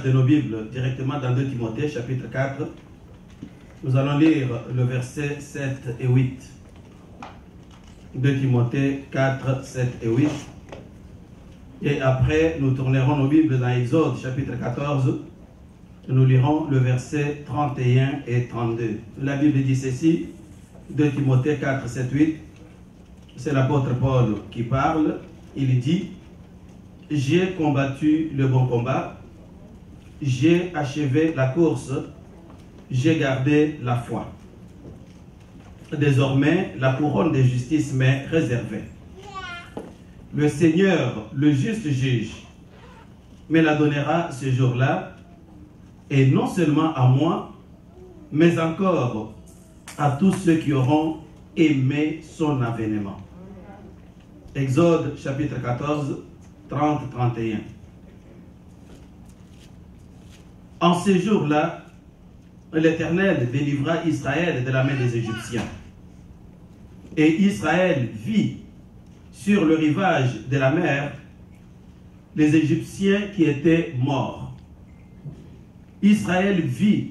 page de nos Bibles directement dans 2 Timothée, chapitre 4. Nous allons lire le verset 7 et 8. 2 Timothée 4, 7 et 8. Et après, nous tournerons nos Bibles dans Exode, chapitre 14. Nous lirons le verset 31 et 32. La Bible dit ceci, 2 Timothée 4, 7, 8. C'est l'apôtre Paul qui parle. Il dit: j'ai combattu le bon combat, j'ai achevé la course, j'ai gardé la foi. Désormais, la couronne de justice m'est réservée. Le Seigneur, le juste juge, me la donnera ce jour-là, et non seulement à moi, mais encore à tous ceux qui auront aimé son avènement. Exode chapitre 14, 30-31. En ce jour-là, l'Éternel délivra Israël de la main des Égyptiens. Et Israël vit sur le rivage de la mer les Égyptiens qui étaient morts. Israël vit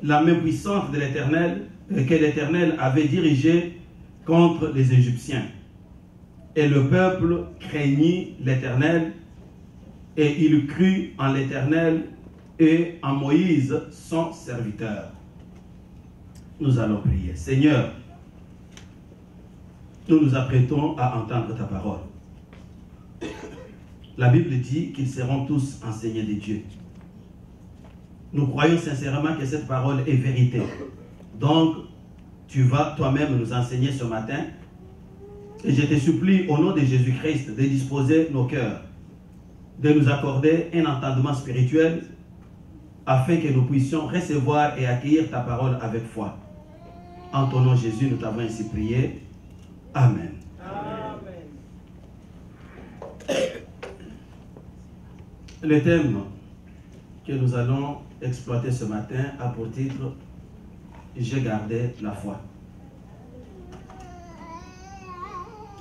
la main puissante de l'Éternel que l'Éternel avait dirigée contre les Égyptiens. Et le peuple craignit l'Éternel, et il crut en l'Éternel et en Moïse, son serviteur. Nous allons prier. Seigneur, nous nous apprêtons à entendre ta parole. La Bible dit qu'ils seront tous enseignés de Dieu. Nous croyons sincèrement que cette parole est vérité. Donc, tu vas toi-même nous enseigner ce matin. Et je te supplie, au nom de Jésus-Christ, de disposer nos cœurs, de nous accorder un entendement spirituel, afin que nous puissions recevoir et accueillir ta parole avec foi. En ton nom, Jésus, nous t'avons ainsi prié. Amen. Amen. Le thème que nous allons exploiter ce matin a pour titre « J'ai gardé la foi ».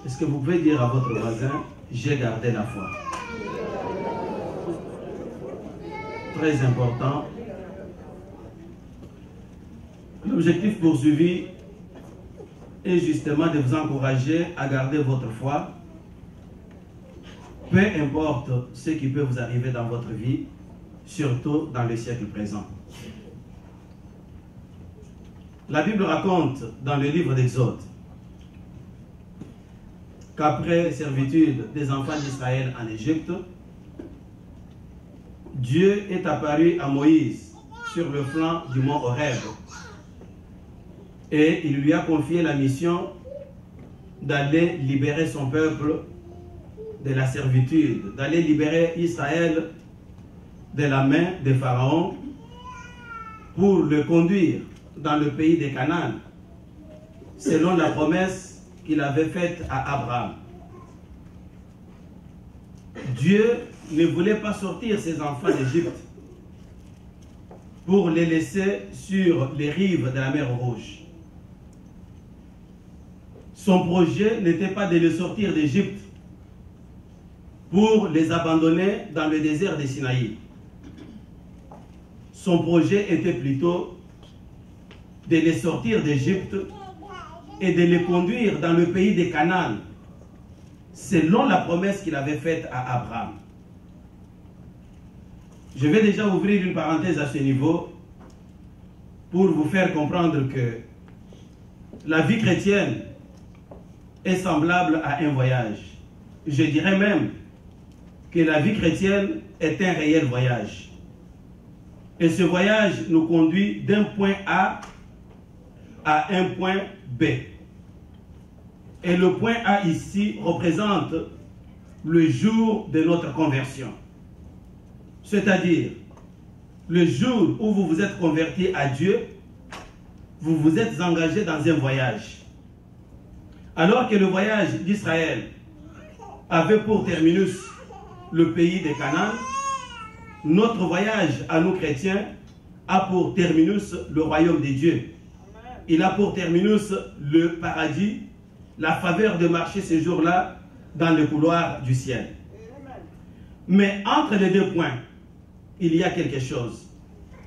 Est-ce que vous pouvez dire à votre voisin « J'ai gardé la foi ». Très important. L'objectif poursuivi est justement de vous encourager à garder votre foi, peu importe ce qui peut vous arriver dans votre vie, surtout dans le siècle présent. La Bible raconte dans le livre d'Exode qu'après servitude des enfants d'Israël en Égypte, Dieu est apparu à Moïse sur le flanc du mont Horeb et il lui a confié la mission d'aller libérer son peuple de la servitude, d'aller libérer Israël de la main de Pharaon pour le conduire dans le pays de Canaan, selon la promesse qu'il avait faite à Abraham. Dieu ne voulait pas sortir ses enfants d'Égypte pour les laisser sur les rives de la mer Rouge. Son projet n'était pas de les sortir d'Égypte pour les abandonner dans le désert de Sinaï. Son projet était plutôt de les sortir d'Égypte et de les conduire dans le pays de Canaan, selon la promesse qu'il avait faite à Abraham. Je vais déjà ouvrir une parenthèse à ce niveau pour vous faire comprendre que la vie chrétienne est semblable à un voyage. Je dirais même que la vie chrétienne est un réel voyage. Et ce voyage nous conduit d'un point A à un point B. Et le point A ici représente le jour de notre conversion. C'est-à-dire, le jour où vous vous êtes converti à Dieu, vous vous êtes engagé dans un voyage. Alors que le voyage d'Israël avait pour terminus le pays de Canaan, notre voyage à nous chrétiens a pour terminus le royaume de Dieu. Il a pour terminus le paradis, la faveur de marcher ce jour-là dans le couloir du ciel. Mais entre les deux points, il y a quelque chose.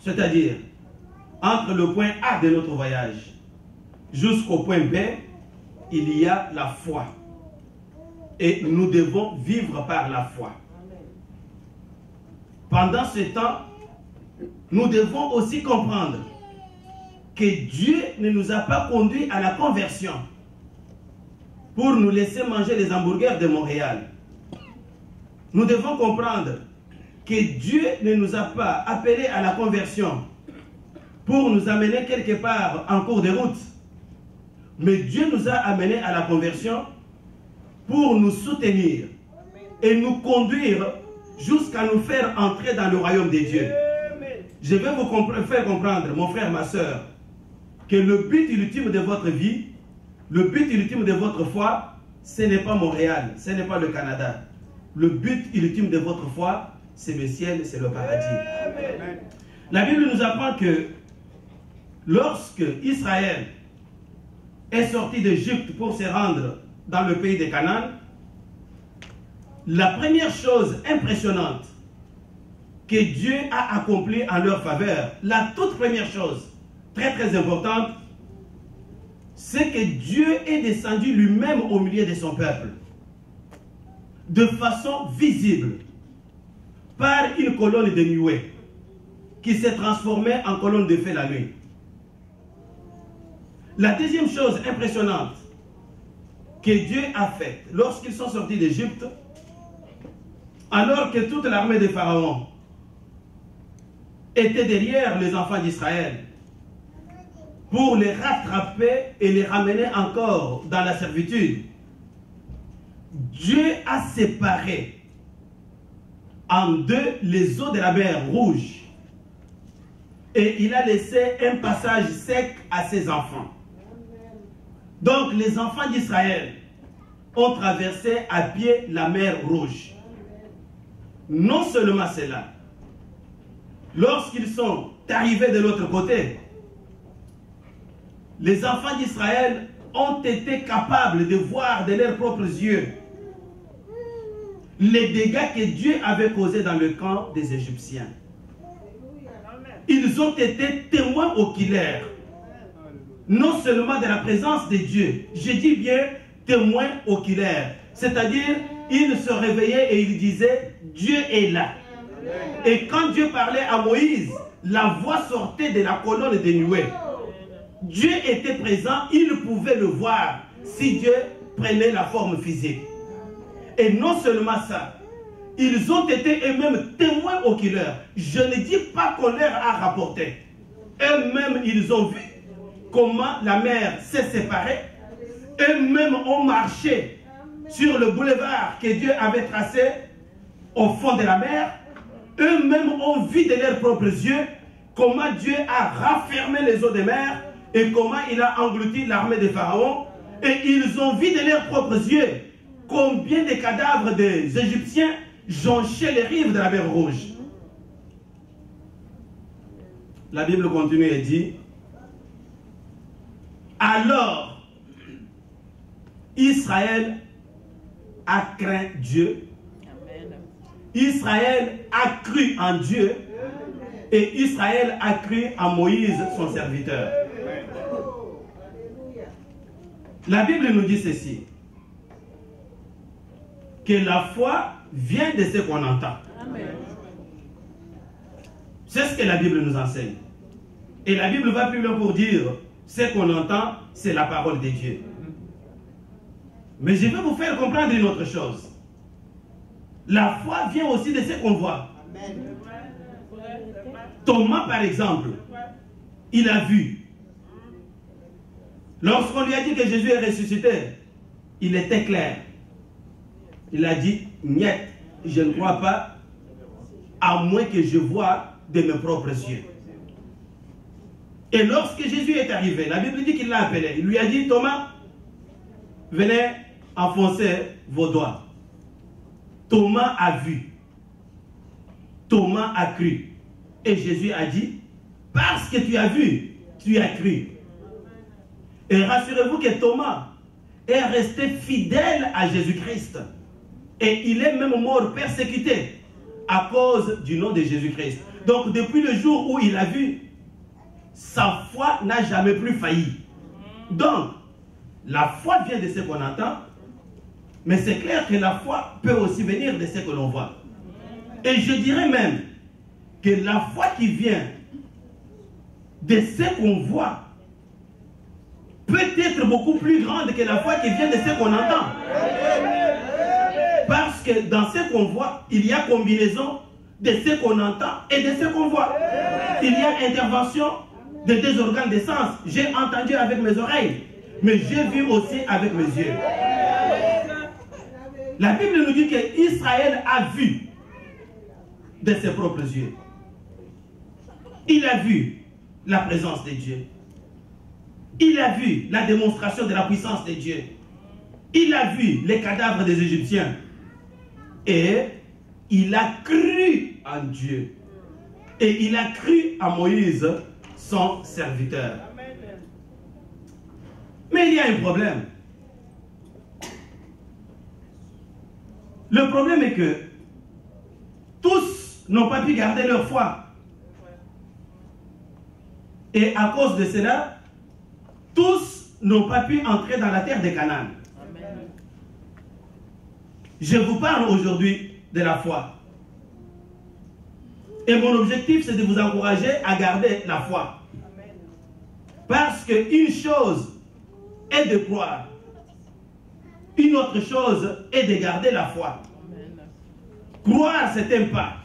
C'est-à-dire, entre le point A de notre voyage jusqu'au point B, il y a la foi. Et nous devons vivre par la foi. Pendant ce temps, nous devons aussi comprendre que Dieu ne nous a pas conduits à la conversion pour nous laisser manger les hamburgers de Montréal. Nous devons comprendre que Dieu ne nous a pas appelés à la conversion pour nous amener quelque part en cours de route. Mais Dieu nous a amenés à la conversion pour nous soutenir et nous conduire jusqu'à nous faire entrer dans le royaume des dieux. Je vais vous faire comprendre, mon frère, ma soeur, que le but ultime de votre vie, le but ultime de votre foi, ce n'est pas Montréal, ce n'est pas le Canada. Le but ultime de votre foi, c'est le ciel, c'est le paradis. La Bible nous apprend que lorsque Israël est sorti d'Égypte pour se rendre dans le pays de Canaan, la première chose impressionnante que Dieu a accomplie en leur faveur, la toute première chose, très très importante, c'est que Dieu est descendu lui-même au milieu de son peuple, de façon visible, par une colonne de nuée, qui s'est transformée en colonne de feu la nuit. La deuxième chose impressionnante que Dieu a faite lorsqu'ils sont sortis d'Égypte, alors que toute l'armée de Pharaon était derrière les enfants d'Israël pour les rattraper et les ramener encore dans la servitude, Dieu a séparé en deux les eaux de la mer Rouge et il a laissé un passage sec à ses enfants. Donc les enfants d'Israël ont traversé à pied la mer Rouge. Non seulement cela, lorsqu'ils sont arrivés de l'autre côté, les enfants d'Israël ont été capables de voir de leurs propres yeux les dégâts que Dieu avait causés dans le camp des Égyptiens. Ils ont été témoins oculaires, non seulement de la présence de Dieu, je dis bien témoins oculaires, c'est-à-dire ils se réveillaient et ils disaient Dieu est là. Et quand Dieu parlait à Moïse, la voix sortait de la colonne de nuée. Dieu était présent, il pouvait le voir si Dieu prenait la forme physique. Et non seulement ça, ils ont été eux-mêmes témoins oculaires. Je ne dis pas qu'on leur a rapporté. Eux-mêmes, ils ont vu comment la mer s'est séparée. Eux-mêmes ont marché sur le boulevard que Dieu avait tracé au fond de la mer. Eux-mêmes ont vu de leurs propres yeux comment Dieu a raffermé les eaux de mer et comment il a englouti l'armée de Pharaon. Et ils ont vu de leurs propres yeux combien de cadavres des Égyptiens jonchaient les rives de la mer Rouge. La Bible continue et dit, alors Israël a craint Dieu. Israël a cru en Dieu et Israël a cru en Moïse, son serviteur. La Bible nous dit ceci, que la foi vient de ce qu'on entend. C'est ce que la Bible nous enseigne. Et la Bible va plus loin pour dire, ce qu'on entend, c'est la parole de Dieu. Mais je vais vous faire comprendre une autre chose. La foi vient aussi de ce qu'on voit. Thomas, par exemple, il a vu. Lorsqu'on lui a dit que Jésus est ressuscité, il était clair. Il a dit, niet, je ne crois pas, à moins que je voie de mes propres yeux. Et lorsque Jésus est arrivé, la Bible dit qu'il l'a appelé. Il lui a dit, Thomas, venez enfoncer vos doigts. Thomas a vu. Thomas a cru. Et Jésus a dit, parce que tu as vu, tu as cru. Et rassurez-vous que Thomas est resté fidèle à Jésus-Christ. Et il est même mort persécuté à cause du nom de Jésus-Christ. Donc depuis le jour où il a vu, sa foi n'a jamais plus failli. Donc, la foi vient de ce qu'on entend, mais c'est clair que la foi peut aussi venir de ce que l'on voit. Et je dirais même que la foi qui vient de ce qu'on voit peut être beaucoup plus grande que la foi qui vient de ce qu'on entend. Parce que dans ce qu'on voit, il y a combinaison de ce qu'on entend et de ce qu'on voit. Il y a intervention de deux organes de sens. J'ai entendu avec mes oreilles, mais j'ai vu aussi avec mes yeux. La Bible nous dit qu'Israël a vu de ses propres yeux. Il a vu la présence de Dieu. Il a vu la démonstration de la puissance de Dieu. Il a vu les cadavres des Égyptiens. Et il a cru en Dieu. Et il a cru à Moïse, son serviteur. Mais il y a un problème. Le problème est que tous n'ont pas pu garder leur foi. Et à cause de cela, tous n'ont pas pu entrer dans la terre de Canaan. Je vous parle aujourd'hui de la foi. Et mon objectif, c'est de vous encourager à garder la foi. Parce qu'une chose est de croire. Une autre chose est de garder la foi. Croire, c'est un pas.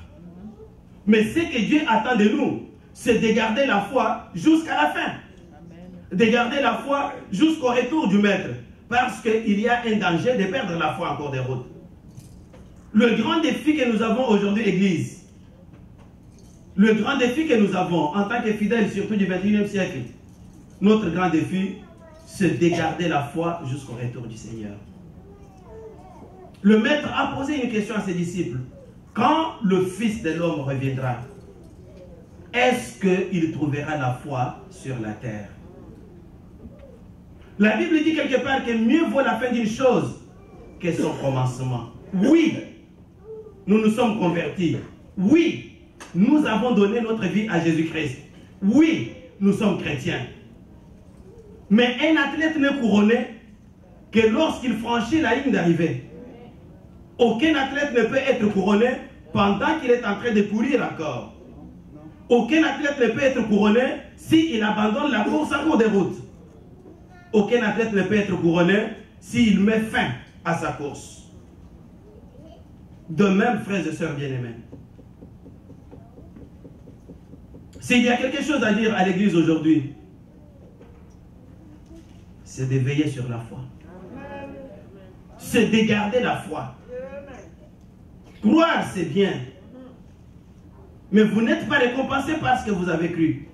Mais ce que Dieu attend de nous, c'est de garder la foi jusqu'à la fin. De garder la foi jusqu'au retour du Maître. Parce qu'il y a un danger de perdre la foi en cours de route. Le grand défi que nous avons aujourd'hui, Église, le grand défi que nous avons en tant que fidèles, surtout du 21e siècle, notre grand défi, c'est de garder la foi jusqu'au retour du Seigneur. Le Maître a posé une question à ses disciples. Quand le Fils de l'homme reviendra, est-ce qu'il trouvera la foi sur la terre? La Bible dit quelque part que mieux vaut la fin d'une chose que son commencement. Oui, nous nous sommes convertis. Oui, nous avons donné notre vie à Jésus-Christ. Oui, nous sommes chrétiens. Mais un athlète n'est couronné que lorsqu'il franchit la ligne d'arrivée. Aucun athlète ne peut être couronné pendant qu'il est en train de courir encore. Aucun athlète ne peut être couronné s'il abandonne la course en cours de route. Aucun athlète ne peut être couronné s'il met fin à sa course. De même, frères et sœurs bien-aimés, s'il y a quelque chose à dire à l'église aujourd'hui, c'est de veiller sur la foi. C'est de garder la foi. Croire, c'est bien. Mais vous n'êtes pas récompensé parce que vous avez cru.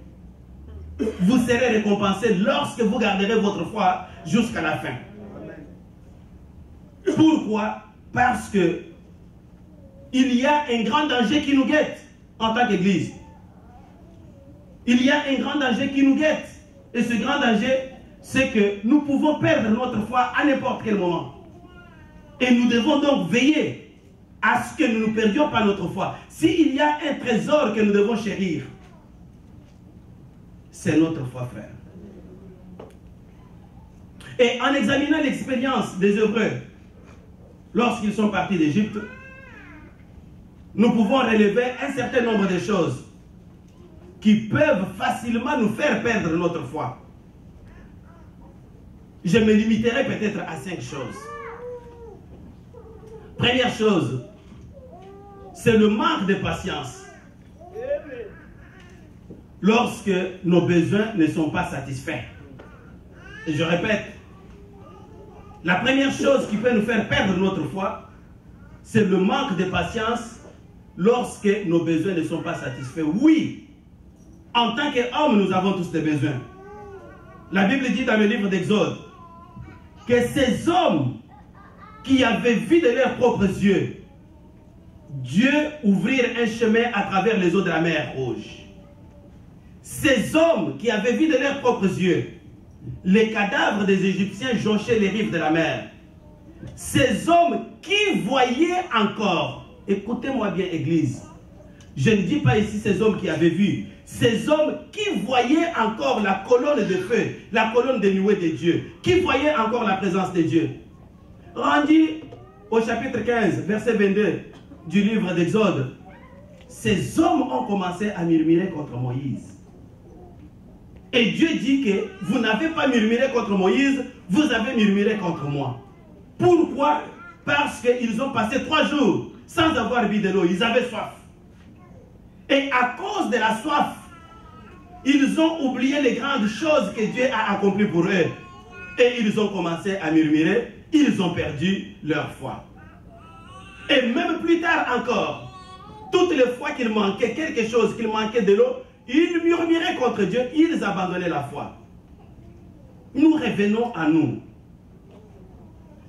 Vous serez récompensé lorsque vous garderez votre foi jusqu'à la fin. Pourquoi? Parce que il y a un grand danger qui nous guette en tant qu'Église. Il y a un grand danger qui nous guette. Et ce grand danger, c'est que nous pouvons perdre notre foi à n'importe quel moment. Et nous devons donc veiller à ce que nous ne perdions pas notre foi. S'il y a un trésor que nous devons chérir, c'est notre foi, frère. Et en examinant l'expérience des Hébreux, lorsqu'ils sont partis d'Égypte, nous pouvons relever un certain nombre de choses qui peuvent facilement nous faire perdre notre foi. Je me limiterai peut-être à 5 choses. Première chose, c'est le manque de patience. Lorsque nos besoins ne sont pas satisfaits. Et je répète, la première chose qui peut nous faire perdre notre foi, c'est le manque de patience lorsque nos besoins ne sont pas satisfaits. Oui, en tant qu'hommes, nous avons tous des besoins. La Bible dit dans le livre d'Exode que ces hommes qui avaient vu de leurs propres yeux Dieu ouvrir un chemin à travers les eaux de la mer Rouge. Ces hommes qui avaient vu de leurs propres yeux les cadavres des Égyptiens jonchaient les rives de la mer. Ces hommes qui voyaient encore, écoutez-moi bien, Église, Je ne dis pas ici ces hommes qui avaient vu. Ces hommes qui voyaient encore la colonne de feu, la colonne de nuée de Dieu, qui voyaient encore la présence de Dieu. Rendu au chapitre 15, verset 22 du livre d'Exode, ces hommes ont commencé à murmurer contre Moïse. Et Dieu dit que vous n'avez pas murmuré contre Moïse, vous avez murmuré contre moi. Pourquoi? Parce qu'ils ont passé 3 jours sans avoir bu de l'eau. Ils avaient soif. Et à cause de la soif, ils ont oublié les grandes choses que Dieu a accomplies pour eux. Et ils ont commencé à murmurer. Ils ont perdu leur foi. Et même plus tard encore, toutes les fois qu'il manquait quelque chose, qu'il manquait de l'eau, ils murmuraient contre Dieu, ils abandonnaient la foi. Nous revenons à nous.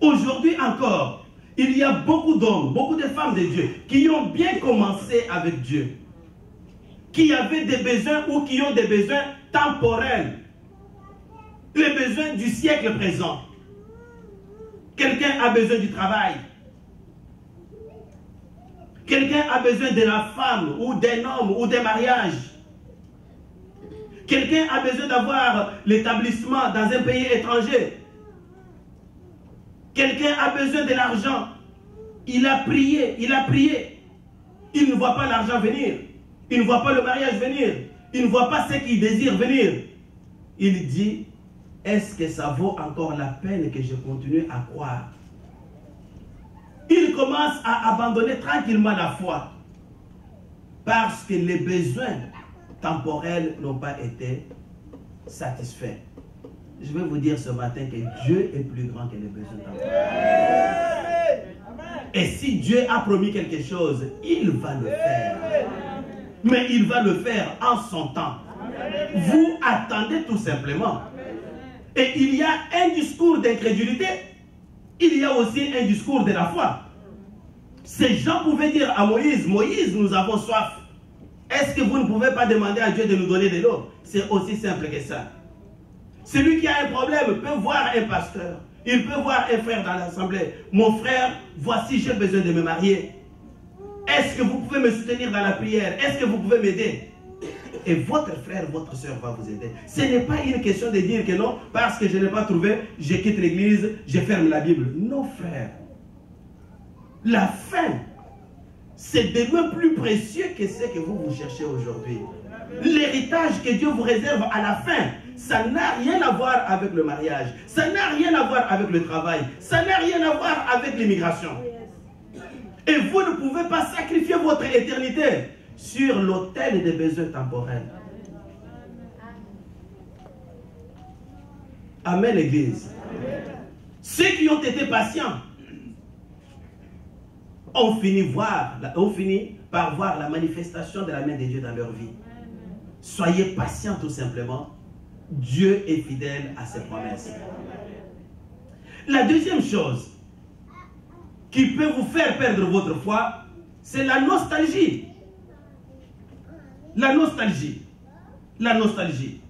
Aujourd'hui encore, il y a beaucoup d'hommes, beaucoup de femmes de Dieu qui ont bien commencé avec Dieu, qui avaient des besoins ou qui ont des besoins temporels, les besoins du siècle présent. Quelqu'un a besoin du travail. Quelqu'un a besoin de la femme ou d'un homme ou d'un mariage. Quelqu'un a besoin d'avoir l'établissement dans un pays étranger. Quelqu'un a besoin de l'argent. Il a prié, il a prié. Il ne voit pas l'argent venir. Il ne voit pas le mariage venir. Il ne voit pas ce qu'il désire venir. Il dit, est-ce que ça vaut encore la peine que je continue à croire? Il commence à abandonner tranquillement la foi. Parce que les besoins temporels n'ont pas été satisfaits. Je vais vous dire ce matin que Dieu est plus grand que les besoins temporels. Et si Dieu a promis quelque chose, il va le faire. Mais il va le faire en son temps. Vous attendez tout simplement. Et il y a un discours d'incrédulité. Il y a aussi un discours de la foi. Ces gens pouvaient dire à Moïse, Moïse, nous avons soif. Est-ce que vous ne pouvez pas demander à Dieu de nous donner de l'eau? C'est aussi simple que ça. Celui qui a un problème peut voir un pasteur. Il peut voir un frère dans l'assemblée. Mon frère, voici, j'ai besoin de me marier. Est-ce que vous pouvez me soutenir dans la prière? Est-ce que vous pouvez m'aider? Et votre frère, votre soeur va vous aider. Ce n'est pas une question de dire que non, parce que je n'ai pas trouvé, je quitte l'église, je ferme la Bible. Non, frère. La fin, c'est demain plus précieux que ce que vous cherchez aujourd'hui. L'héritage que Dieu vous réserve à la fin, ça n'a rien à voir avec le mariage. Ça n'a rien à voir avec le travail. Ça n'a rien à voir avec l'immigration. Et vous ne pouvez pas sacrifier votre éternité sur l'autel des besoins temporels. Amen, l'Église. Ceux qui ont été patients ont fini par voir la manifestation de la main de Dieu dans leur vie. Soyez patients tout simplement. Dieu est fidèle à ses promesses. La deuxième chose qui peut vous faire perdre votre foi, c'est la nostalgie. La nostalgie. La nostalgie.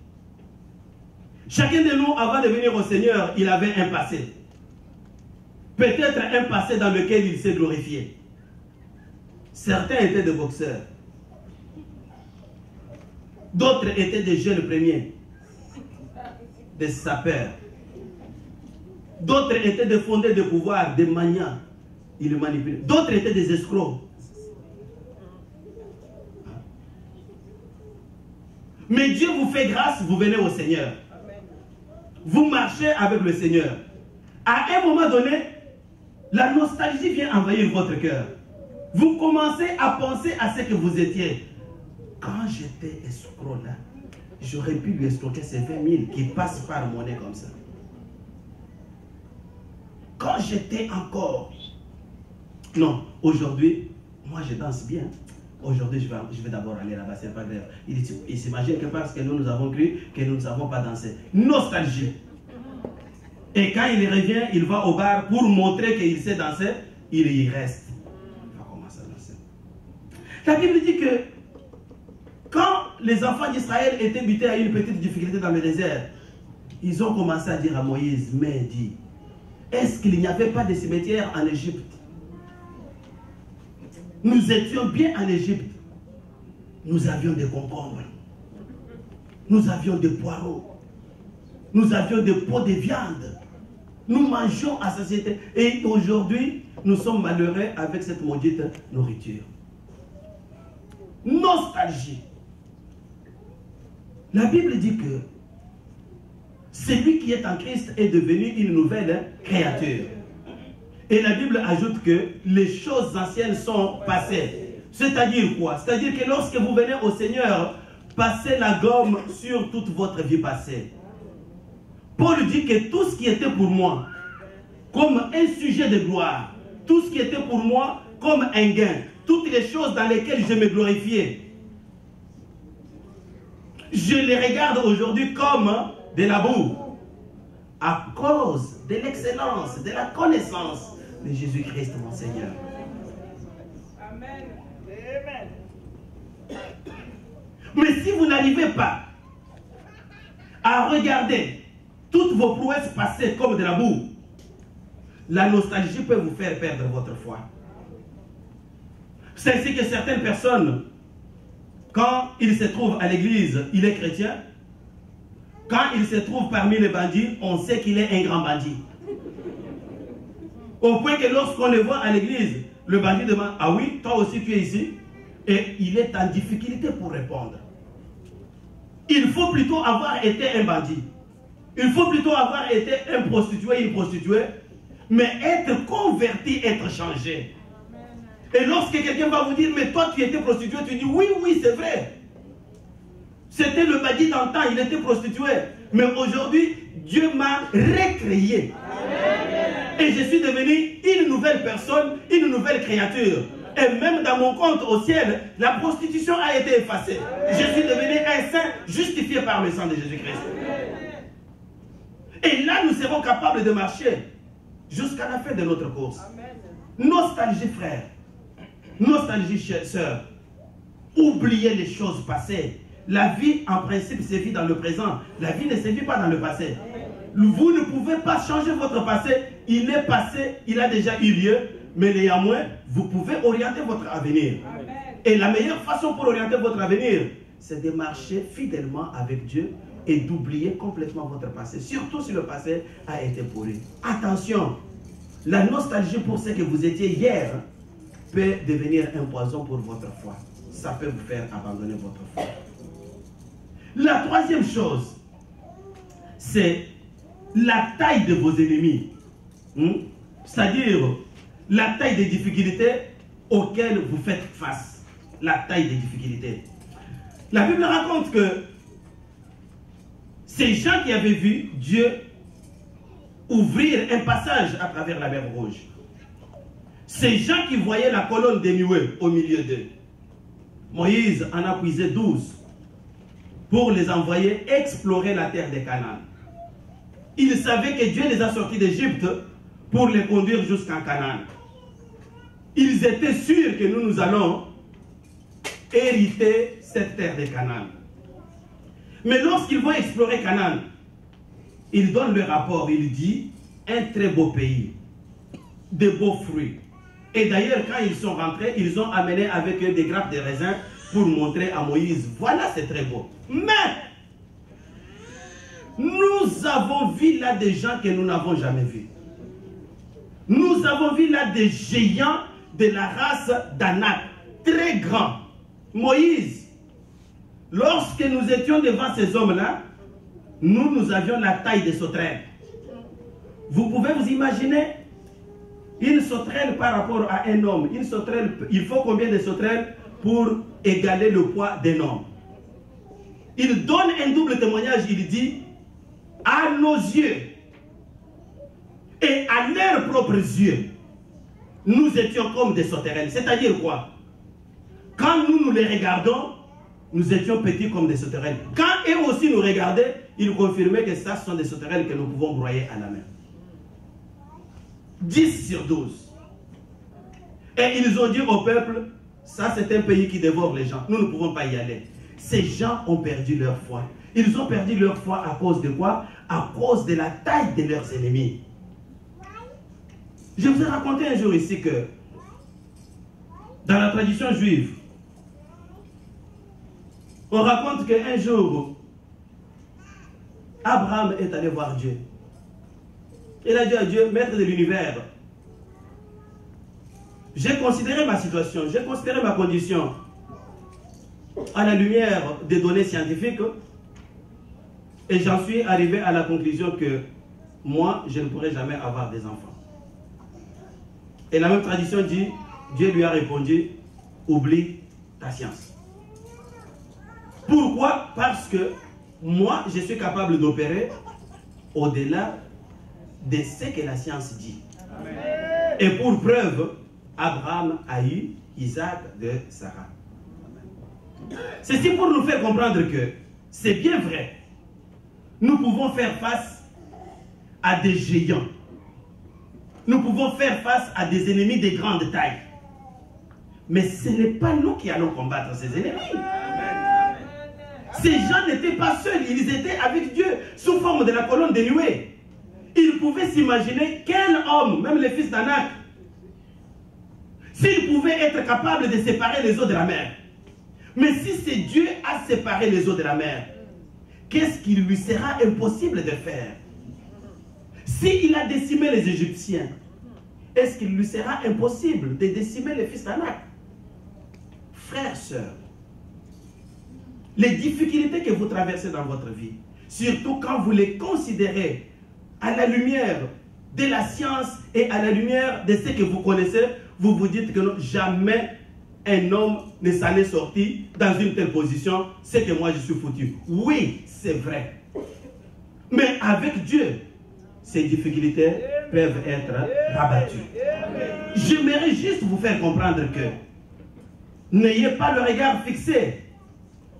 Chacun de nous, avant de venir au Seigneur, il avait un passé. Peut-être un passé dans lequel il s'est glorifié. Certains étaient des boxeurs. D'autres étaient des jeunes premiers. Des sapeurs. D'autres étaient des fondés de pouvoir, des magnats. Ils manipulaient. D'autres étaient des escrocs. Mais Dieu vous fait grâce, vous venez au Seigneur. Vous marchez avec le Seigneur. À un moment donné, la nostalgie vient envahir votre cœur. Vous commencez à penser à ce que vous étiez. Quand j'étais escroc là, j'aurais pu lui escroquer ces 20 000 qui passent par mon nez comme ça. Quand j'étais encore... Non, aujourd'hui, moi je danse bien. Aujourd'hui, je vais d'abord aller là-bas, c'est pas grave. Il s'imagine que parce que nous avons cru que nous ne savons pas danser. Nostalgie. Et quand il revient, il va au bar pour montrer qu'il sait danser, il y reste. Il va commencer à danser. La Bible dit que quand les enfants d'Israël étaient butés à une petite difficulté dans le désert, ils ont commencé à dire à Moïse, mais dit, est-ce qu'il n'y avait pas de cimetière en Égypte? Nous étions bien en Égypte. nous avions des concombres, nous avions des poireaux, nous avions des pots de viande. Nous mangeons à satiété. Et aujourd'hui, nous sommes malheureux avec cette maudite nourriture. Nostalgie. La Bible dit que celui qui est en Christ est devenu une nouvelle créature. Et la Bible ajoute que les choses anciennes sont passées. C'est-à-dire quoi? C'est-à-dire que lorsque vous venez au Seigneur, passez la gomme sur toute votre vie passée. Paul dit que tout ce qui était pour moi comme un sujet de gloire, tout ce qui était pour moi comme un gain, toutes les choses dans lesquelles je me glorifiais, je les regarde aujourd'hui comme de la boue, à cause de l'excellence, de la connaissance de Jésus-Christ mon Seigneur. Amen. Mais si vous n'arrivez pas à regarder toutes vos prouesses passées comme de la boue, la nostalgie peut vous faire perdre votre foi. C'est ainsi que certaines personnes, quand ils se trouvent à l'église, il est chrétien. Quand il se trouve parmi les bandits, on sait qu'il est un grand bandit. Au point que lorsqu'on le voit à l'église, le bandit demande, ah oui, toi aussi tu es ici? Et il est en difficulté pour répondre. Il faut plutôt avoir été un bandit. Il faut plutôt avoir été un prostitué, une prostituée, mais être converti, être changé. Et lorsque quelqu'un va vous dire, mais toi tu étais prostitué, tu dis, oui, oui, c'est vrai. C'était le bandit d'antan, il était prostitué. Mais aujourd'hui, Dieu m'a recréé. Et je suis devenu une nouvelle personne, une nouvelle créature. Et même dans mon compte au ciel, la prostitution a été effacée. Je suis devenu un saint justifié par le sang de Jésus-Christ. Et là, nous serons capables de marcher jusqu'à la fin de notre course. Nostalgie, frère. Nostalgie, sœur. Oubliez les choses passées. La vie, en principe, se vit dans le présent. La vie ne se vit pas dans le passé. Vous ne pouvez pas changer votre passé. Il est passé, il a déjà eu lieu. Mais néanmoins, vous pouvez orienter votre avenir. Et la meilleure façon pour orienter votre avenir, c'est de marcher fidèlement avec Dieu et d'oublier complètement votre passé. Surtout si le passé a été pourri. Attention, la nostalgie pour ce que vous étiez hier peut devenir un poison pour votre foi. Ça peut vous faire abandonner votre foi. La troisième chose, c'est la taille de vos ennemis. C'est-à-dire la taille des difficultés auxquelles vous faites face. La taille des difficultés. La Bible raconte que ces gens qui avaient vu Dieu ouvrir un passage à travers la mer Rouge, ces gens qui voyaient la colonne des nuées au milieu d'eux, Moïse en a puisé 12 pour les envoyer explorer la terre de Canaan. Ils savaient que Dieu les a sortis d'Égypte pour les conduire jusqu'en Canaan. Ils étaient sûrs que nous allons hériter cette terre de Canaan. Mais lorsqu'ils vont explorer Canaan, ils donnent le rapport, il dit, un très beau pays, de beaux fruits. Et d'ailleurs, quand ils sont rentrés, ils ont amené avec eux des grappes de raisin pour montrer à Moïse, voilà, c'est très beau. Mais, nous avons vu là des gens que nous n'avons jamais vus. Nous avons vu là des géants de la race d'Anak, très grands. Moïse, lorsque nous étions devant ces hommes-là, nous avions la taille des sauterelles. Vous pouvez vous imaginer une sauterelle par rapport à un homme. Une sauterelle, il faut combien de sauterelles pour égaler le poids d'un homme? Il donne un double témoignage, il dit, à nos yeux et à leurs propres yeux, nous étions comme des sauterelles. C'est-à-dire quoi? Quand nous les regardons, nous étions petits comme des sauterelles. Quand eux aussi nous regardaient, ils confirmaient que ça, ce sont des sauterelles que nous pouvons broyer à la main. 10 sur 12. Et ils ont dit au peuple, ça c'est un pays qui dévore les gens. Nous ne pouvons pas y aller. Ces gens ont perdu leur foi. Ils ont perdu leur foi à cause de quoi? À cause de la taille de leurs ennemis. Je vous ai raconté un jour ici que dans la tradition juive, On raconte qu'un jour, Abraham est allé voir Dieu. Il a dit à Dieu, maître de l'univers, j'ai considéré ma situation, j'ai considéré ma condition à la lumière des données scientifiques et j'en suis arrivé à la conclusion que moi, je ne pourrai jamais avoir des enfants. Et la même tradition dit, Dieu lui a répondu, oublie ta science. Pourquoi? Parce que moi, je suis capable d'opérer au-delà de ce que la science dit. Amen. Et pour preuve, Abraham a eu Isaac de Sarah. Ceci pour nous faire comprendre que c'est bien vrai. Nous pouvons faire face à des géants. Nous pouvons faire face à des ennemis de grande taille. Mais ce n'est pas nous qui allons combattre ces ennemis. Ces gens n'étaient pas seuls, ils étaient avec Dieu sous forme de la colonne de nuée. Ils pouvaient s'imaginer quel homme, même les fils d'Anak, s'ils pouvaient être capables de séparer les eaux de la mer. Mais si c'est Dieu a séparé les eaux de la mer, qu'est-ce qu'il lui sera impossible de faire? S'il a décimé les Égyptiens, est-ce qu'il lui sera impossible de décimer les fils d'Anak? Frères, sœurs, les difficultés que vous traversez dans votre vie, surtout quand vous les considérez à la lumière de la science et à la lumière de ce que vous connaissez, vous vous dites que non, jamais un homme ne s'en est sorti dans une telle position, c'est que moi je suis foutu. Oui, c'est vrai. Mais avec Dieu, ces difficultés peuvent être rabattues. J'aimerais juste vous faire comprendre que n'ayez pas le regard fixé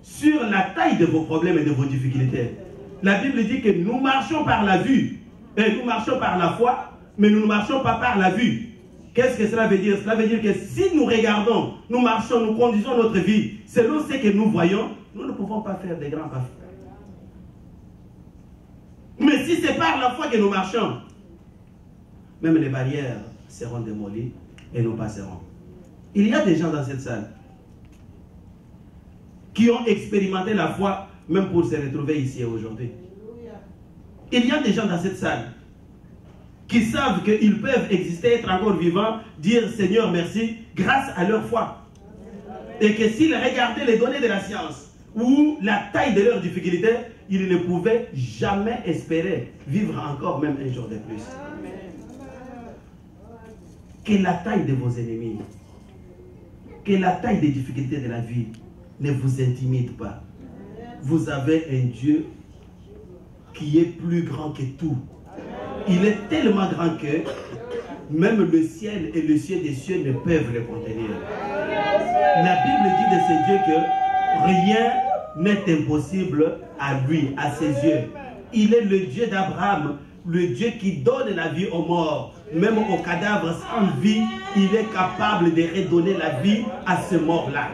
sur la taille de vos problèmes et de vos difficultés. La Bible dit que nous marchons par la vue et nous marchons par la foi, mais nous ne marchons pas par la vue. Qu'est-ce que cela veut dire? Cela veut dire que si nous regardons, nous marchons, nous conduisons notre vie selon ce que nous voyons, nous ne pouvons pas faire des grands pas. Mais si c'est par la foi que nous marchons, même les barrières seront démolies et nous passerons. Il y a des gens dans cette salle qui ont expérimenté la foi même pour se retrouver ici aujourd'hui. Il y a des gens dans cette salle qui savent qu'ils peuvent exister, être encore vivants, dire Seigneur merci grâce à leur foi. Et que s'ils regardaient les données de la science ou la taille de leurs difficultés, ils ne pouvaient jamais espérer vivre encore même un jour de plus. Que la taille de vos ennemis, que la taille des difficultés de la vie ne vous intimide pas. Vous avez un Dieu qui est plus grand que tout. Il est tellement grand que même le ciel et le ciel des cieux ne peuvent le contenir. La Bible dit de ce Dieu que rien n'est impossible à lui, à ses yeux. Il est le Dieu d'Abraham, le Dieu qui donne la vie aux morts. Même aux cadavres sans vie, il est capable de redonner la vie à ce mort-là.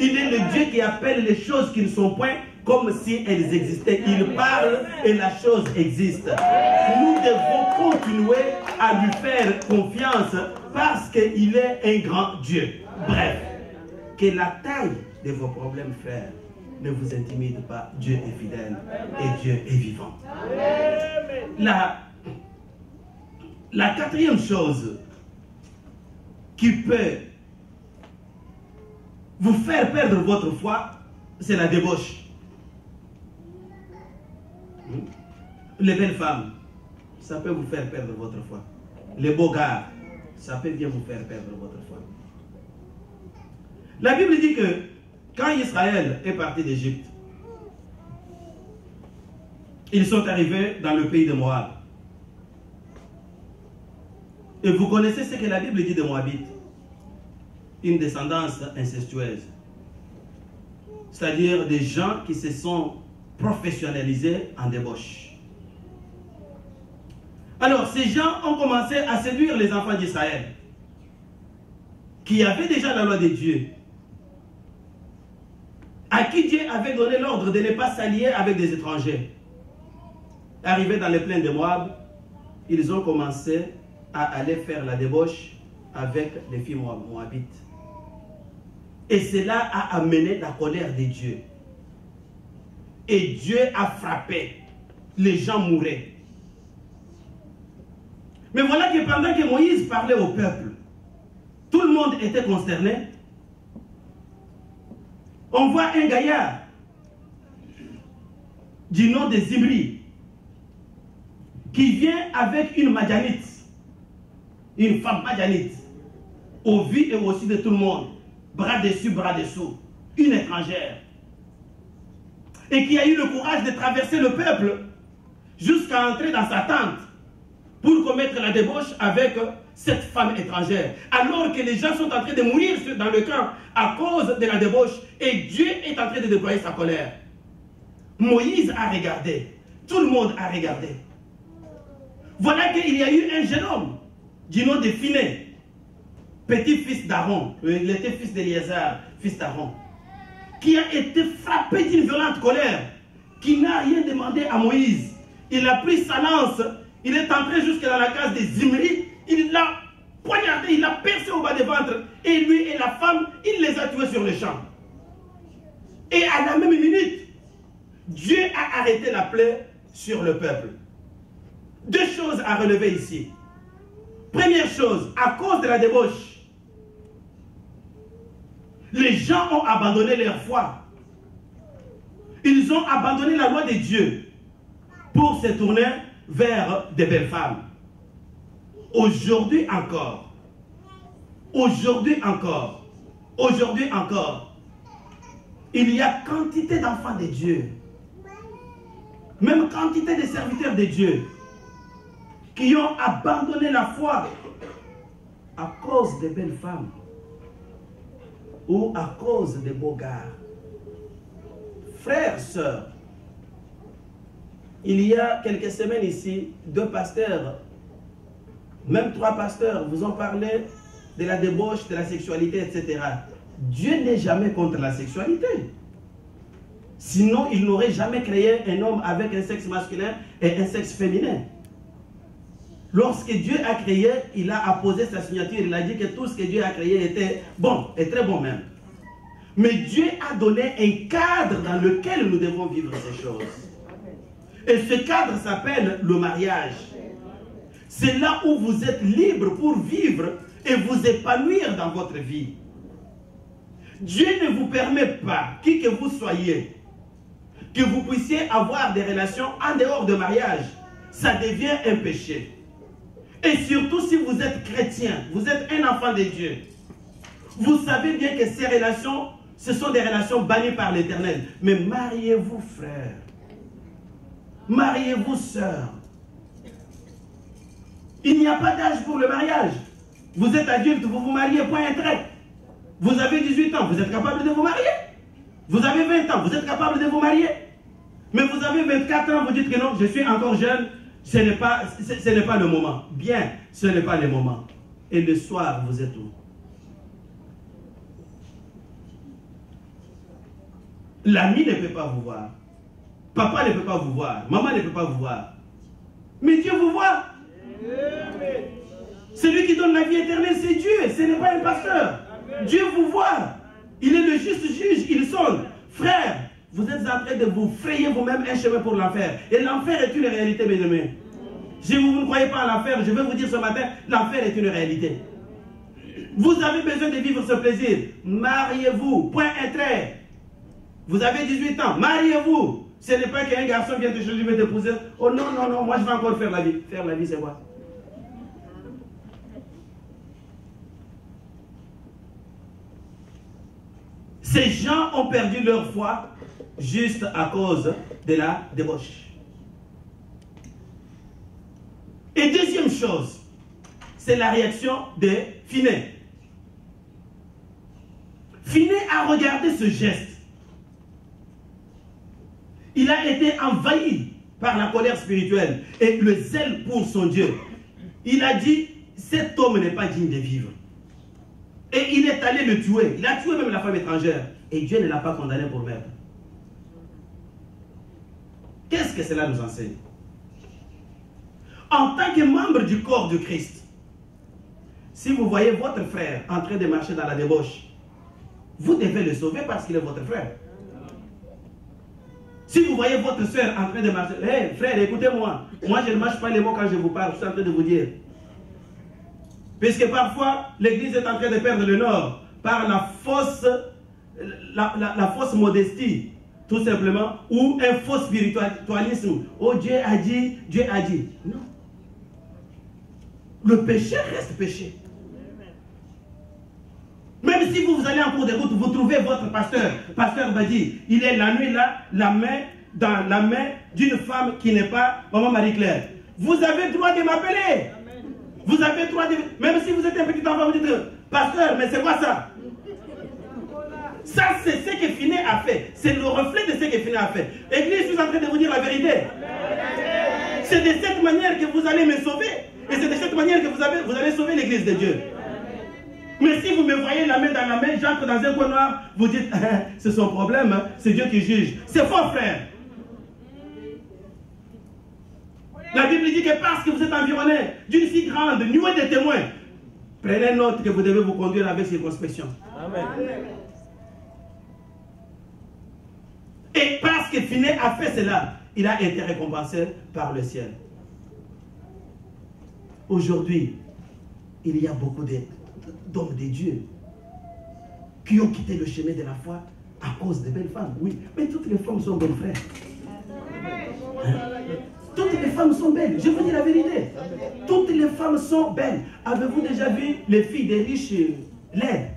Il est le Dieu qui appelle les choses qui ne sont point comme si elles existaient. Il parle et la chose existe. Nous devons continuer à lui faire confiance parce qu'il est un grand Dieu. Bref, que la taille de vos problèmes, frères, ne vous intimide pas. Dieu est fidèle et Dieu est vivant. La quatrième chose qui peut vous faire perdre votre foi, c'est la débauche. Les belles femmes, ça peut vous faire perdre votre foi. Les beaux gars, ça peut bien vous faire perdre votre foi. La Bible dit que quand Israël est parti d'Égypte, ils sont arrivés dans le pays de Moab. Et vous connaissez ce que la Bible dit de Moabites. Une descendance incestueuse. C'est-à-dire des gens qui se sont professionnalisés en débauche. Alors, ces gens ont commencé à séduire les enfants d'Israël, qui avaient déjà la loi de Dieu, à qui Dieu avait donné l'ordre de ne pas s'allier avec des étrangers. Arrivés dans les plaines de Moab, ils ont commencé à aller faire la débauche avec les filles moabites. Et cela a amené la colère de Dieu. Et Dieu a frappé. Les gens mouraient. Mais voilà que pendant que Moïse parlait au peuple, tout le monde était consterné. On voit un gaillard du nom de Zimri qui vient avec une Madianite, une femme Madianite, au vu et aussi de tout le monde, bras dessus, bras dessous, une étrangère, et qui a eu le courage de traverser le peuple jusqu'à entrer dans sa tente pour commettre la débauche avec cette femme étrangère, alors que les gens sont en train de mourir dans le camp à cause de la débauche, et Dieu est en train de déployer sa colère. Moïse a regardé, tout le monde a regardé. Voilà qu'il y a eu un jeune homme du nom de Phiné, petit-fils d'Aaron, il était fils d'Éléazar, fils d'Aaron, qui a été frappé d'une violente colère, qui n'a rien demandé à Moïse. Il a pris sa lance, il est entré jusque dans la case des Zimri, il l'a poignardé, il l'a percé au bas du ventre, et lui et la femme, il les a tués sur le champ. Et à la même minute, Dieu a arrêté la plaie sur le peuple. Deux choses à relever ici. Première chose, à cause de la débauche, les gens ont abandonné leur foi. Ils ont abandonné la loi de Dieu pour se tourner vers des belles femmes. Aujourd'hui encore, il y a quantité d'enfants de Dieu, même quantité de serviteurs de Dieu, qui ont abandonné la foi à cause des belles femmes ou à cause des beaux gars. Frères, sœurs, il y a quelques semaines ici, 2 pasteurs, même 3 pasteurs, vous ont parlé de la débauche, de la sexualité, etc. Dieu n'est jamais contre la sexualité. Sinon, il n'aurait jamais créé un homme avec un sexe masculin et un sexe féminin. Lorsque Dieu a créé, il a apposé sa signature, il a dit que tout ce que Dieu a créé était bon, et très bon même. Mais Dieu a donné un cadre dans lequel nous devons vivre ces choses. Et ce cadre s'appelle le mariage. C'est là où vous êtes libre pour vivre et vous épanouir dans votre vie. Dieu ne vous permet pas, qui que vous soyez, que vous puissiez avoir des relations en dehors de mariage. Ça devient un péché. Et surtout si vous êtes chrétien, vous êtes un enfant de Dieu, vous savez bien que ces relations, ce sont des relations bannies par l'Éternel. Mais mariez-vous, frère. Mariez-vous, sœur. Il n'y a pas d'âge pour le mariage. Vous êtes adulte, vous vous mariez, point un trait. Vous avez 18 ans, vous êtes capable de vous marier. Vous avez 20 ans, vous êtes capable de vous marier. Mais vous avez 24 ans, vous dites que non, je suis encore jeune, ce n'est pas le moment. Bien, ce n'est pas le moment. Et le soir, vous êtes où? L'ami ne peut pas vous voir. Papa ne peut pas vous voir. Maman ne peut pas vous voir. Mais Dieu vous voit. Celui qui donne la vie éternelle, c'est Dieu. Ce n'est pas un pasteur. Dieu vous voit. Il est le juste juge. Il sonde. Frère, vous êtes en train de vous frayer vous-même un chemin pour l'enfer. Et l'enfer est une réalité, mes amis. Si vous ne croyez pas à l'enfer, je vais vous dire ce matin, l'enfer est une réalité. Vous avez besoin de vivre ce plaisir. Mariez-vous. Point un trait. Vous avez 18 ans. Mariez-vous. Ce n'est pas qu'un garçon vient te changer, vient t'épouser. Oh non, non, non, moi je vais encore faire la vie. Faire la vie, c'est quoi? Ces gens ont perdu leur foi juste à cause de la débauche. Et deuxième chose, c'est la réaction de Phiné. Phiné a regardé ce geste. Il a été envahi par la colère spirituelle et le zèle pour son Dieu. Il a dit, cet homme n'est pas digne de vivre. Et il est allé le tuer. Il a tué même la femme étrangère. Et Dieu ne l'a pas condamné pour meurtre. Qu'est-ce que cela nous enseigne? En tant que membre du corps de Christ, si vous voyez votre frère en train de marcher dans la débauche, vous devez le sauver parce qu'il est votre frère. Si vous voyez votre soeur en train de marcher, hey, frère, écoutez-moi. Moi, je ne mâche pas les mots quand je vous parle. Je suis en train de vous dire. Puisque parfois, l'église est en train de perdre le nord par la fausse modestie, tout simplement, ou un faux spiritualisme. Oh, Dieu a dit, Dieu a dit. Non. Le péché reste péché. Même si vous allez en cours de route, vous trouvez votre pasteur. Pasteur va dire, il est la nuit là, la main dans la main d'une femme qui n'est pas Maman Marie-Claire. Vous avez le droit de m'appeler. Vous avez le droit de... Même si vous êtes un petit enfant, vous dites, pasteur, mais c'est quoi ça? Ça, c'est ce que Finé a fait. C'est le reflet de ce que Finé a fait. Église, je suis en train de vous dire la vérité. C'est de cette manière que vous allez me sauver. Et c'est de cette manière que vous allez sauver l'église de Dieu. Mais si vous me voyez la main dans la main, j'entre dans un coin noir, vous dites, c'est son problème, hein, c'est Dieu qui juge. C'est faux, frère. La Bible dit que parce que vous êtes environné d'une si grande nuée de témoins, prenez note que vous devez vous conduire avec circonspection. Amen. Et parce que Finé a fait cela, il a été récompensé par le ciel. Aujourd'hui, il y a beaucoup d'hommes de Dieu qui ont quitté le chemin de la foi à cause de belles femmes. Oui, mais toutes les femmes sont belles, frère. Hein? Toutes les femmes sont belles, je vous dis la vérité. Toutes les femmes sont belles. Avez-vous déjà vu les filles des riches laides?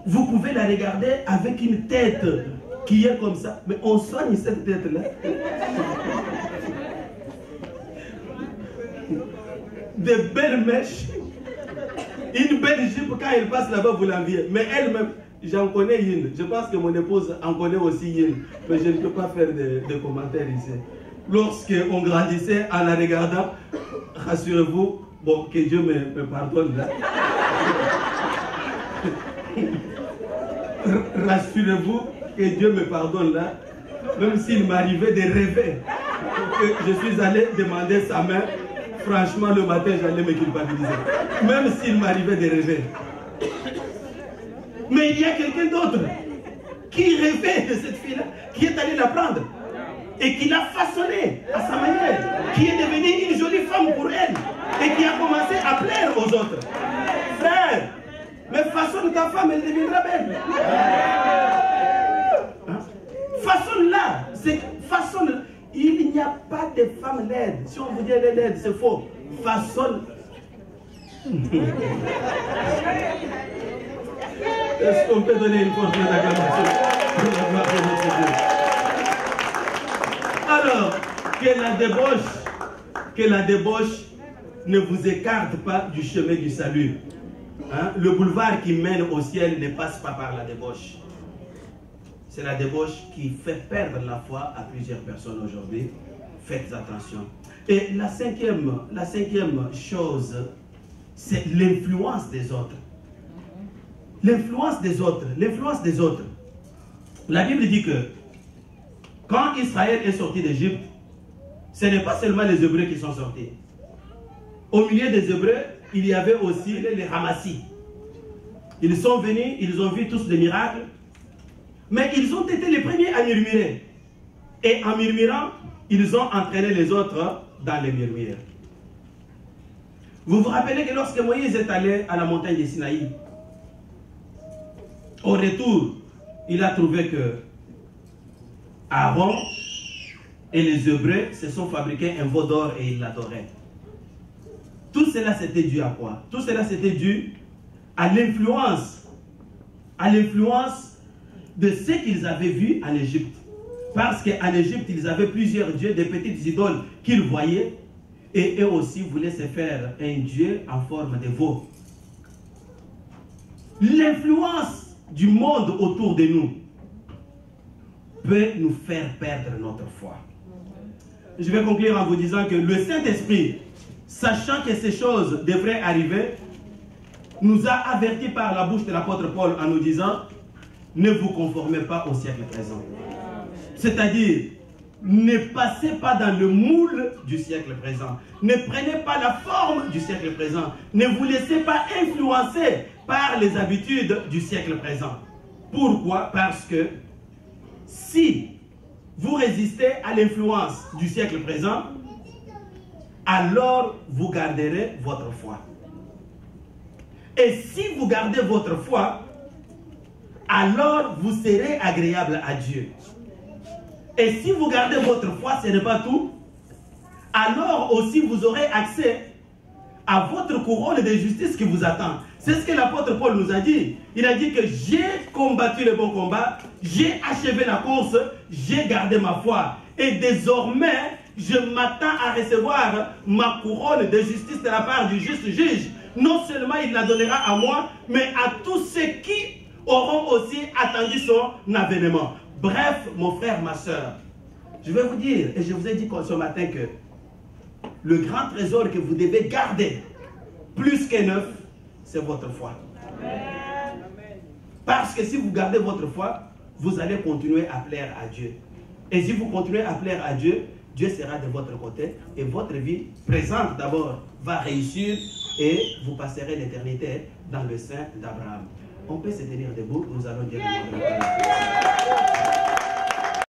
Vous pouvez la regarder avec une tête qui est comme ça, mais on soigne cette tête-là. De belles mèches, une belle jupe, quand elle passe là-bas, vous l'enviez. Mais elle-même, j'en connais une. Je pense que mon épouse en connaît aussi une. Mais je ne peux pas faire de commentaires ici. Lorsqu'on grandissait en la regardant, rassurez-vous, bon, que Dieu me pardonne là. Rassurez-vous que Dieu me pardonne là. Même s'il m'arrivait de rêver que je suis allé demander sa main, franchement le matin j'allais me culpabiliser. Même s'il m'arrivait de rêver. Mais il y a quelqu'un d'autre qui rêvait de cette fille-là, qui est allé la prendre et qui l'a façonnée à sa manière, qui est devenue une jolie femme pour elle et qui a commencé à plaire aux autres. Frère, mais façonne ta femme, elle deviendra belle. Hein? Façonne-la. Façonne. Il n'y a pas de femme laide. Si on vous dit elle est laide, c'est faux. Façonne. Est-ce qu'on peut donner une force d'acclamation pour la gloire de notre Dieu? Alors, que la débauche ne vous écarte pas du chemin du salut. Hein? Le boulevard qui mène au ciel ne passe pas par la débauche. C'est la débauche qui fait perdre la foi à plusieurs personnes aujourd'hui. Faites attention. Et la cinquième chose, c'est l'influence des autres. L'influence des autres. L'influence des autres. La Bible dit que quand Israël est sorti d'Égypte, ce n'est pas seulement les Hébreux qui sont sortis. Au milieu des Hébreux, il y avait aussi les Hamassis. Ils sont venus, ils ont vu tous des miracles, mais ils ont été les premiers à murmurer. Et en murmurant, ils ont entraîné les autres dans les murmures. Vous vous rappelez que lorsque Moïse est allé à la montagne de Sinaï, au retour, il a trouvé que Aaron et les Hébreux se sont fabriqués un veau d'or et ils l'adoraient. Tout cela c'était dû à quoi? Tout cela c'était dû à l'influence de ce qu'ils avaient vu en Égypte. Parce qu'en Égypte, ils avaient plusieurs dieux, des petites idoles qu'ils voyaient, et eux aussi voulaient se faire un dieu en forme de veau. L'influence du monde autour de nous peut nous faire perdre notre foi. Je vais conclure en vous disant que le Saint-Esprit, sachant que ces choses devraient arriver, nous a avertis par la bouche de l'apôtre Paul en nous disant: ne vous conformez pas au siècle présent. C'est-à-dire, ne passez pas dans le moule du siècle présent. Ne prenez pas la forme du siècle présent. Ne vous laissez pas influencer par les habitudes du siècle présent. Pourquoi? Parce que si vous résistez à l'influence du siècle présent, alors vous garderez votre foi. Et si vous gardez votre foi, alors vous serez agréable à Dieu. Et si vous gardez votre foi, ce n'est pas tout, alors aussi vous aurez accès à votre couronne de justice qui vous attend. C'est ce que l'apôtre Paul nous a dit. Il a dit que j'ai combattu le bon combat, j'ai achevé la course, j'ai gardé ma foi. Et désormais, je m'attends à recevoir ma couronne de justice de la part du juste juge. Non seulement il la donnera à moi, mais à tous ceux qui auront aussi attendu son avènement. Bref, mon frère, ma soeur, je vais vous dire, et je vous ai dit ce matin que le grand trésor que vous devez garder, plus que neuf, c'est votre foi. Amen. Parce que si vous gardez votre foi, vous allez continuer à plaire à Dieu. Et si vous continuez à plaire à Dieu, Dieu sera de votre côté et votre vie présente d'abord va réussir et vous passerez l'éternité dans le sein d'Abraham. On peut se tenir debout, nous allons dire le nom de la parole.